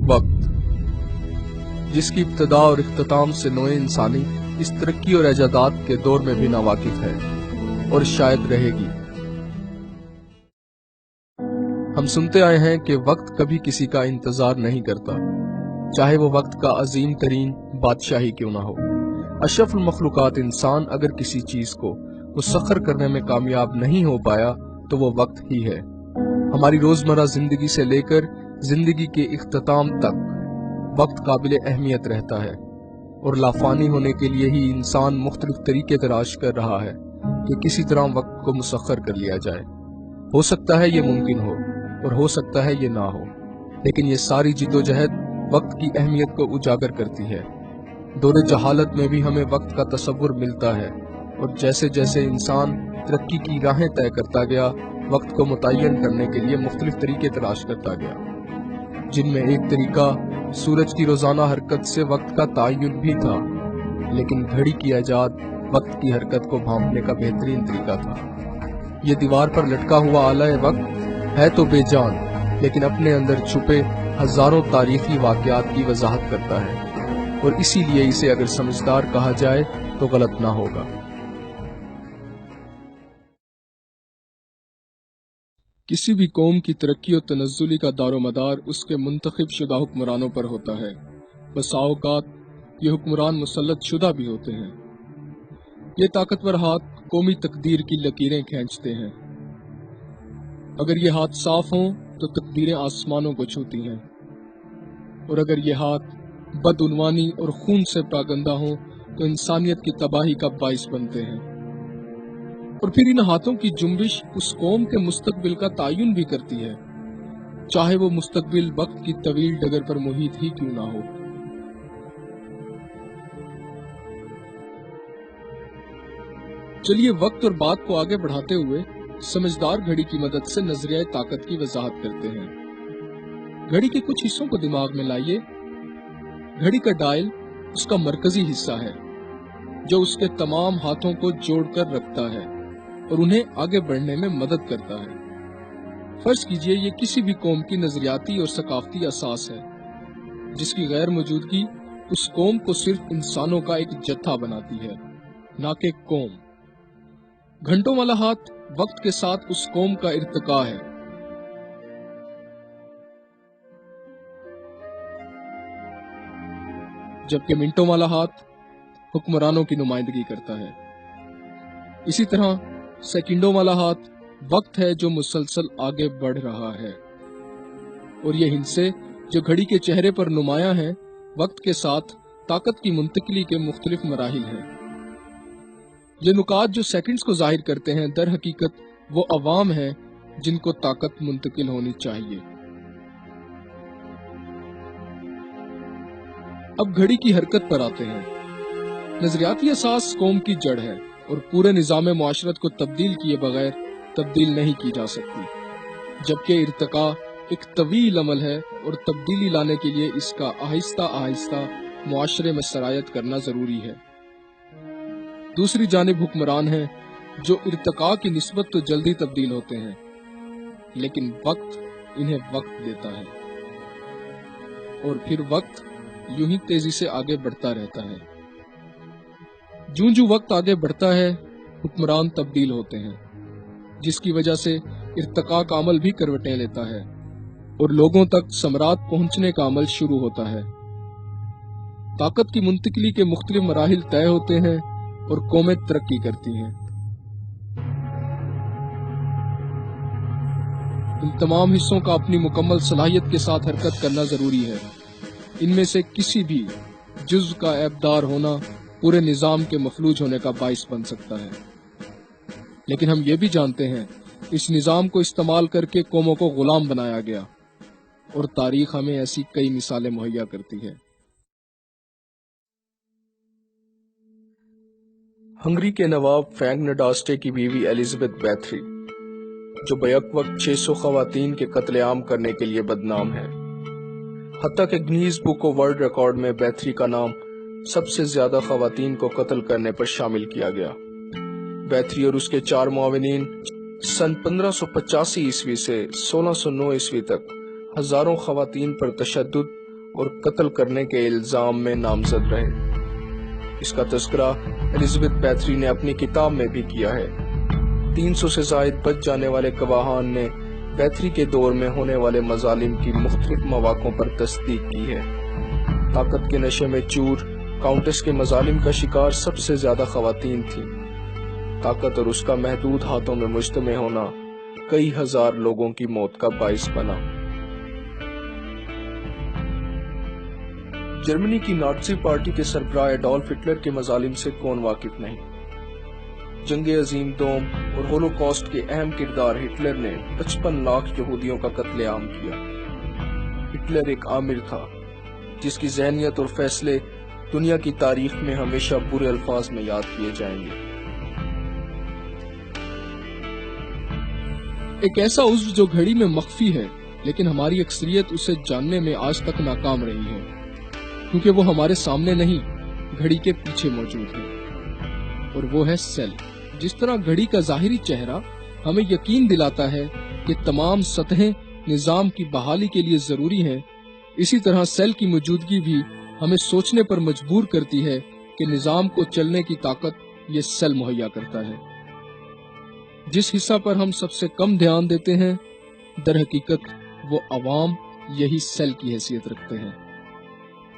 वक्त जिसकी इब्तदा और इख्तिताम से नोए इंसानी इस तरक्की और इजादात के दौर में भी नावाकिफ है और शायद रहेगी। हम सुनते आए हैं कि वक्त कभी किसी का इंतजार नहीं करता, चाहे वो वक्त का अजीम तरीन बादशाही क्यों ना हो। अशरफुल मखलूकात इंसान अगर किसी चीज को मुसख्खर करने में कामयाब नहीं हो पाया तो वो वक्त ही है। हमारी रोजमर्रा जिंदगी से लेकर जिंदगी के इख्तिताम तक वक्त काबिल अहमियत रहता है और लाफानी होने के लिए ही इंसान मुख्तलिफ तरीके तलाश कर रहा है कि किसी तरह वक्त को मुसख्खर कर लिया जाए। हो सकता है ये मुमकिन हो और हो सकता है ये ना हो, लेकिन ये सारी जिद्दोजहद वक्त की अहमियत को उजागर करती है। दौरे जहालत में भी हमें वक्त का तसव्वुर मिलता है और जैसे जैसे इंसान तरक्की की राहें तय करता गया, वक्त को मुतय्यन करने के लिए मुख्तलिफ तरीके तलाश करता गया, जिनमें एक तरीका सूरज की रोजाना हरकत से वक्त का तायुन भी था, लेकिन घड़ी की ऐजाद वक्त की हरकत को भांपने का बेहतरीन तरीका था। ये दीवार पर लटका हुआ आला वक्त है तो बेजान, लेकिन अपने अंदर छुपे हजारों तारीखी वाकयात की वजाहत करता है और इसीलिए इसे अगर समझदार कहा जाए तो गलत ना होगा। किसी भी कौम की तरक्की और तनज़्ज़ुली का दारोमदार उसके मुंतखब शुदा हुक्मरानों पर होता है। बसा औक़ात ये हुक्मरान मुसल्लत शुदा भी होते हैं। ये ताकतवर हाथ कौमी तकदीर की लकीरें खींचते हैं। अगर ये हाथ साफ हों तो तकदीरें आसमानों को छूती हैं, और अगर ये हाथ बदउनवानी और खून से पागंदा हों तो इंसानियत की तबाही का बाइस बनते हैं। और फिर इन हाथों की जुम्बिश उस कौम के मुस्तकबिल का तायुन भी करती है, चाहे वो मुस्तकबिल वक्त की तवील डगर पर मुहित ही क्यों ना हो। चलिए वक्त और बात को आगे बढ़ाते हुए समझदार घड़ी की मदद से नजरिया ताकत की वजाहत करते हैं। घड़ी के कुछ हिस्सों को दिमाग में लाइए। घड़ी का डायल उसका मरकजी हिस्सा है जो उसके तमाम हाथों को जोड़कर रखता है और उन्हें आगे बढ़ने में मदद करता है। फर्ज कीजिए ये किसी भी कौम की नजरियाती और सकाफती असास है, जिसकी गैर मौजूदगी उस कौम को सिर्फ इंसानों का एक जत्था बनाती है, ना कि कौम। घंटों वाला हाथ वक्त के साथ उस कौम का इर्तिका है। जबकि मिनटों वाला हाथ हुक्मरानों की नुमाइंदगी करता है। इसी तरह सेकंडों वाला हाथ वक्त है जो मुसलसल आगे बढ़ रहा है, और ये हिस्से जो घड़ी के चेहरे पर नुमाया है वक्त के साथ ताकत की मुंतकिली के मुख्तलिफ मराहिल हैं। ये नुकात जो सेकंड्स को जाहिर करते हैं दर हकीकत वो अवाम है जिनको ताकत मुंतकिल होनी चाहिए। अब घड़ी की हरकत पर आते हैं। नजरियाती असास कौम की जड़ है और पूरे निज़ाम मुआशरत को तब्दील किए बगैर तब्दील नहीं की जा सकती, जबकि इर्तिका एक तवील अमल है और तब्दीली लाने के लिए इसका आहिस्ता आहिस्ता मुआशरे में सरायत करना जरूरी है। दूसरी जानिब हुक्मरान हैं जो इर्तिका की निस्बत तो जल्दी तब्दील होते हैं, लेकिन वक्त इन्हें वक्त देता है और फिर वक्त यूं ही तेजी से आगे बढ़ता रहता है। जूं जूं वक्त आगे बढ़ता है हुक्मरान तब्दील होते हैं, जिसकी वजह से इर्तिका का अमल भी करवटें लेता है और लोगों तक समरात पहुंचने का अमल शुरू होता है। ताकत की मुंतकिली के मुख्तलिफ मराहिल तय होते हैं और कौमें तरक्की करती हैं। इन तमाम हिस्सों का अपनी मुकम्मल सलाहियत के साथ हरकत करना जरूरी है। इनमें से किसी भी जुज़ का ऐबदार होना पूरे निज़ाम के मफलूज होने का बाइस बन सकता है। लेकिन हम ये भी जानते हैं इस निज़ाम को इस्तेमाल करके कौमों को गुलाम बनाया गया, और तारीख हमें ऐसी कई मिसालें मुहैया करती है। हंगरी के नवाब फ्रैंक नडास्टे की बीवी एलिजाबेथ बैथरी, जो बैक वक्त 600 खवातीन के कत्लेआम करने के लिए बदनाम है। हत्ता कि Guinness book of world record में बैथरी का नाम सबसे ज्यादा खवातीन को कत्ल करने पर शामिल किया गया। बैथरी और उसके 4 मुआविनीन सन 1585 ईस्वी से 1609 ईस्वी तक हजारों खवातीन पर तशद्दुद اور قتل کرنے کے الزام میں نامزد رہے۔ اس کا تذکرہ الزبتھ بیتھری نے اپنی کتاب میں بھی کیا ہے۔ 300 سے زائد بچ جانے والے گواہان نے بیتھری کے دور میں ہونے والے مظالم کی مختلف مواقعوں پر تصدیق کی ہے۔ طاقت کے نشے میں چور کاؤنٹس کے مظالم کا شکار سب سے زیادہ خواتین تھیں۔ طاقت اور اس کا محدود ہاتھوں میں مجتمع ہونا کئی ہزار لوگوں کی موت کا باعث بنا۔ جرمنی کی نازی پارٹی کے سربراہ ایڈولف ہٹلر کے مظالم سے کون واقف نہیں؟ جنگ عظیم دوم اور ہولوکاسٹ کے اہم کردار ہٹلر نے 55 لاکھ یہودیوں کا قتل عام کیا۔ ہٹلر ایک آمر تھا جس کی ذہنیت اور فیصلے دنیا کی تاریخ میں ہمیشہ برے الفاظ میں یاد کیے جائیں گے۔ ایک ایسا عضو جو گھڑی میں مخفی ہے لیکن ہماری اکثریت اسے جاننے میں آج تک ناکام رہی ہے، کیونکہ وہ ہمارے سامنے نہیں، گھڑی کے پیچھے موجود ہے، اور وہ ہے سیل۔ جس طرح گھڑی کا ظاہری چہرہ ہمیں یقین دلاتا ہے کہ تمام سطحیں نظام کی بحالی کے لیے ضروری ہیں، اسی طرح سیل کی موجودگی بھی ہمیں سوچنے پر مجبور کرتی ہے کہ نظام کو چلنے کی طاقت یہ سیل مہیا کرتا ہے۔ جس حصہ پر ہم سب سے کم دھیان دیتے ہیں، در حقیقت وہ عوام یہی سیل کی حیثیت رکھتے ہیں،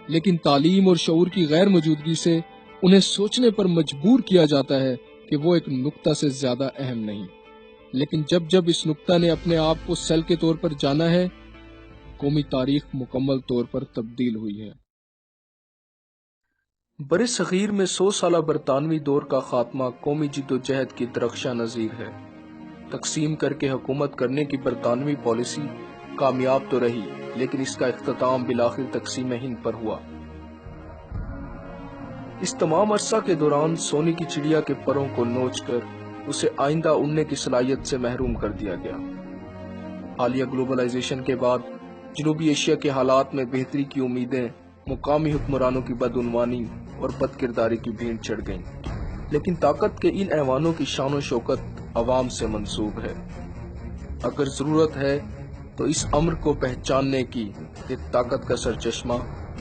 لیکن تعلیم اور شعور کی غیر موجودگی سے انہیں سوچنے پر مجبور کیا جاتا ہے کہ وہ ایک نقطہ سے زیادہ اہم نہیں۔ لیکن جب اس نقطہ نے اپنے آپ کو سیل کے طور پر جانا ہے، قومی تاریخ مکمل طور پر تبدیل ہوئی ہے۔ برِ صغیر میں 100 سالہ برطانوی دور کا خاتمہ قومی جد و جہد کی درخشاں نظیر ہے۔ تقسیم کر کے حکومت کرنے کی برطانوی پالیسی کامیاب تو رہی، لیکن اس کا اختتام بالآخر تقسیم ہند پر ہوا۔ اس تمام عرصہ کے دوران سونے کی چڑیا کے پروں کو نوچ کر اسے آئندہ اڑنے کی صلاحیت سے محروم کر دیا گیا۔ حالیہ گلوبلائزیشن کے بعد جنوبی ایشیا کے حالات میں بہتری کی امیدیں مقامی حکمرانوں کی بدعنوانی اور بد کرداری کی بھینٹ چڑھ گئیں، لیکن طاقت کے ان ایوانوں کی شان و شوکت عوام سے منسوب ہے۔ اگر ضرورت ہے تو اس امر کو پہچاننے کی کہ طاقت کا سرچشمہ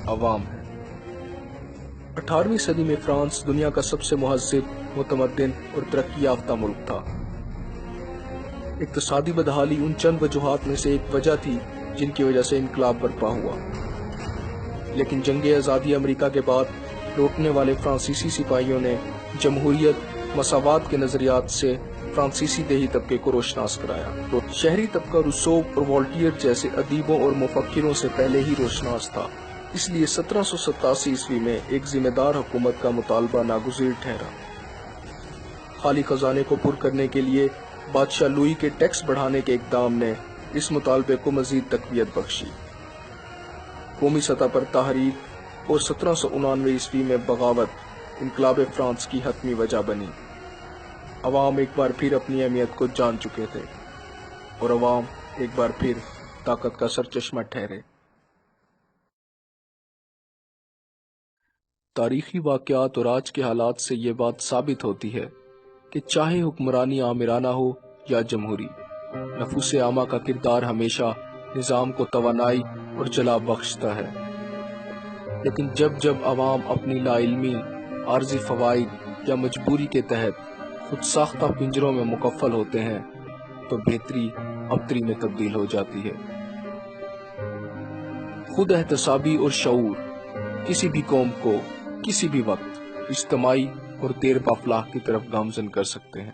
عوام ہے۔ 18ویں صدی میں فرانس دنیا کا سب سے مہذب، متمدن اور ترقی یافتہ ملک تھا۔ اقتصادی بدحالی ان چند وجوہات میں سے ایک وجہ تھی جن کی وجہ سے انقلاب برپا ہوا، لیکن جنگ آزادی امریکہ کے بعد لوٹنے والے فرانسیسی سپاہیوں نے جمہوریت، مساوات کے نظریات سے فرانسیسی دیہی طبقے کو روشناس کرایا۔ شہری طبقہ روسو اور والٹیئر جیسے ادیبوں اور مفکروں سے پہلے ہی روشناس تھا، اس لیے 1787 عیسوی میں ایک ذمہ دار حکومت کا مطالبہ ناگزیر ٹھہرا۔ خالی خزانے کو پر کرنے کے لیے بادشاہ لوئی کے ٹیکس بڑھانے کے اقدام نے اس مطالبے کو مزید تقویت بخشی۔ قومی سطح پر تحریک اور 1799 عیسوی میں بغاوت انقلاب فرانس کی حتمی وجہ بنی۔ عوام ایک بار پھر اپنی اہمیت کو جان چکے تھے، اور عوام ایک بار پھر طاقت کا سرچشمہ ٹھہرے۔ تاریخی واقعات اور آج کے حالات سے یہ بات ثابت ہوتی ہے کہ چاہے حکمرانی آمرانہ ہو یا جمہوری، نفوس عامہ کا کردار ہمیشہ نظام کو توانائی اور جلا بخشتا ہے۔ لیکن جب عوام اپنی لا علمی، عارضی فوائد یا مجبوری کے تحت خود ساختہ پنجروں میں مکفل ہوتے ہیں تو بہتری ابتری میں تبدیل ہو جاتی ہے۔ خود احتسابی اور شعور کسی بھی قوم کو کسی بھی وقت اجتماعی اور دیر پا فلاح کی طرف گامزن کر سکتے ہیں۔